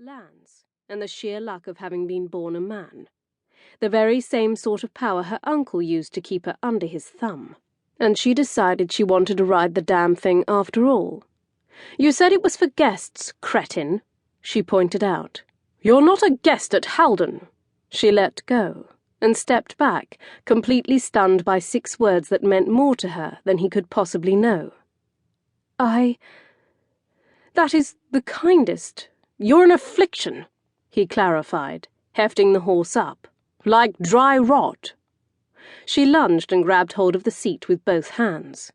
lands, and the sheer luck of having been born a man. The very same sort of power her uncle used to keep her under his thumb. And she decided she wanted to ride the damn thing after all. "You said it was for guests, cretin," she pointed out. "You're not a guest at Haldon." She let go, and stepped back, completely stunned by 6 words that meant more to her than he could possibly know. That is the kindest. You're an affliction," he clarified, hefting the horse up. "Like dry rot." She lunged and grabbed hold of the seat with both hands.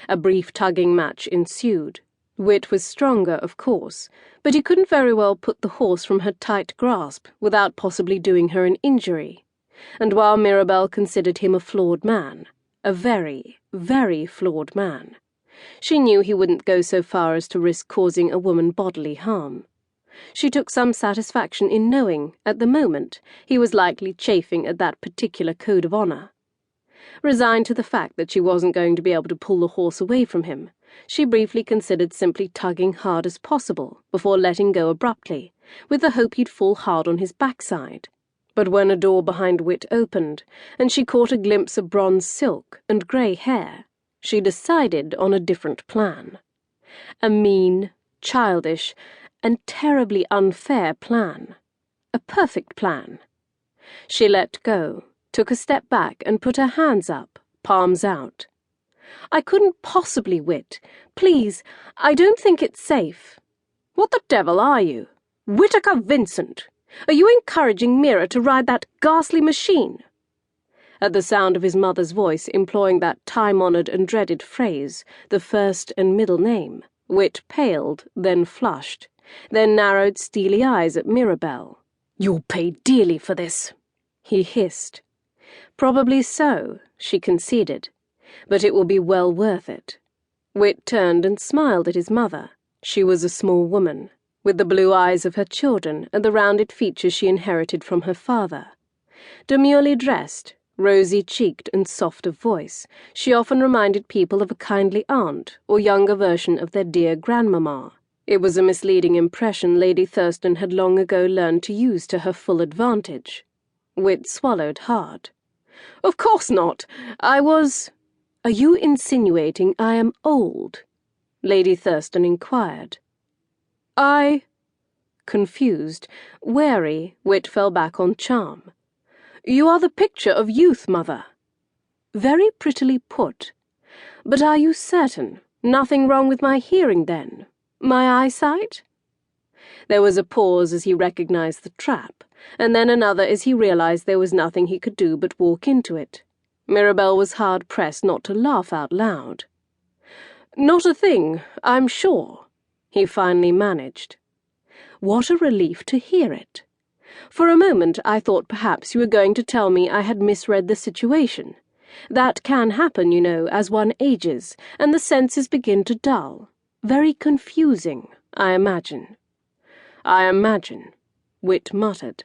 A brief tugging match ensued. Whit was stronger, of course, but he couldn't very well put the horse from her tight grasp without possibly doing her an injury. And while Mirabelle considered him a flawed man, a very, very flawed man, she knew he wouldn't go so far as to risk causing a woman bodily harm. She took some satisfaction in knowing, at the moment, he was likely chafing at that particular code of honor. Resigned to the fact that she wasn't going to be able to pull the horse away from him, she briefly considered simply tugging hard as possible before letting go abruptly, with the hope he'd fall hard on his backside. But when a door behind Whit opened, and she caught a glimpse of bronze silk and grey hair, she decided on a different plan. A mean, childish, and terribly unfair plan. A perfect plan. She let go, took a step back, and put her hands up, palms out. "I couldn't possibly, Whit. Please, I don't think it's safe." "What the devil are you? Whittaker Vincent! Are you encouraging Mira to ride that ghastly machine?" At the sound of his mother's voice employing that time-honoured and dreaded phrase, the first and middle name, Whit paled, then flushed, then narrowed steely eyes at Mirabelle. "You'll pay dearly for this," he hissed. "Probably so," she conceded, "but it will be well worth it." Whit turned and smiled at his mother. She was a small woman, with the blue eyes of her children and the rounded features she inherited from her father. Demurely dressed, rosy-cheeked and soft of voice, she often reminded people of a kindly aunt or younger version of their dear grandmamma. It was a misleading impression Lady Thurston had long ago learned to use to her full advantage. Whit swallowed hard. "Of course not. Are you insinuating I am old?" Lady Thurston inquired. Confused, wary, Whit fell back on charm. "You are the picture of youth, mother." "Very prettily put. But are you certain? Nothing wrong with my hearing, then? My eyesight?" There was a pause as he recognized the trap, and then another as he realized there was nothing he could do but walk into it. Mirabelle was hard-pressed not to laugh out loud. "Not a thing, I'm sure," he finally managed. "What a relief to hear it. For a moment I thought perhaps you were going to tell me I had misread the situation. That can happen, you know, as one ages, and the senses begin to dull. Very confusing, I imagine." "I imagine," Whit muttered.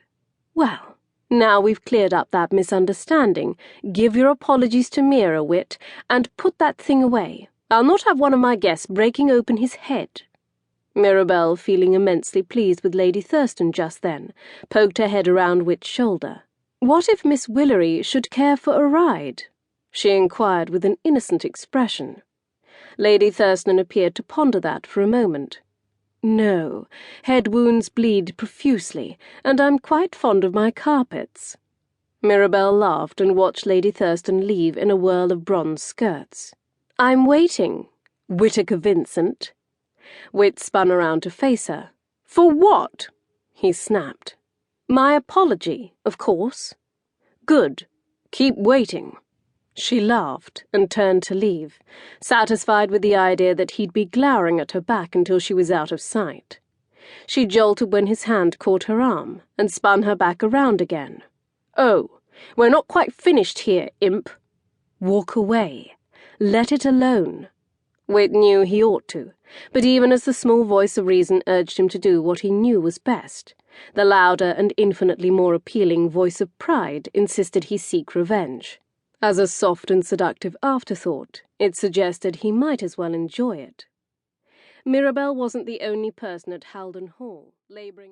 "Well, now we've cleared up that misunderstanding, give your apologies to Mira, Whit, and put that thing away. I'll not have one of my guests breaking open his head." Mirabelle, feeling immensely pleased with Lady Thurston just then, poked her head around Whit's shoulder. "What if Miss Willery should care for a ride?" she inquired with an innocent expression. Lady Thurston appeared to ponder that for a moment. "No, head wounds bleed profusely, and I'm quite fond of my carpets." Mirabelle laughed and watched Lady Thurston leave in a whirl of bronze skirts. "I'm waiting, Whittaker Vincent." Whit spun around to face her. "For what?" he snapped. "My apology, of course." "Good. Keep waiting." She laughed and turned to leave, satisfied with the idea that he'd be glowering at her back until she was out of sight. She jolted when his hand caught her arm and spun her back around again. "Oh, we're not quite finished here, imp." "Walk away. Let it alone." Whit knew he ought to, but even as the small voice of reason urged him to do what he knew was best, the louder and infinitely more appealing voice of pride insisted he seek revenge. As a soft and seductive afterthought, it suggested he might as well enjoy it. Mirabelle wasn't the only person at Haldon Hall, labouring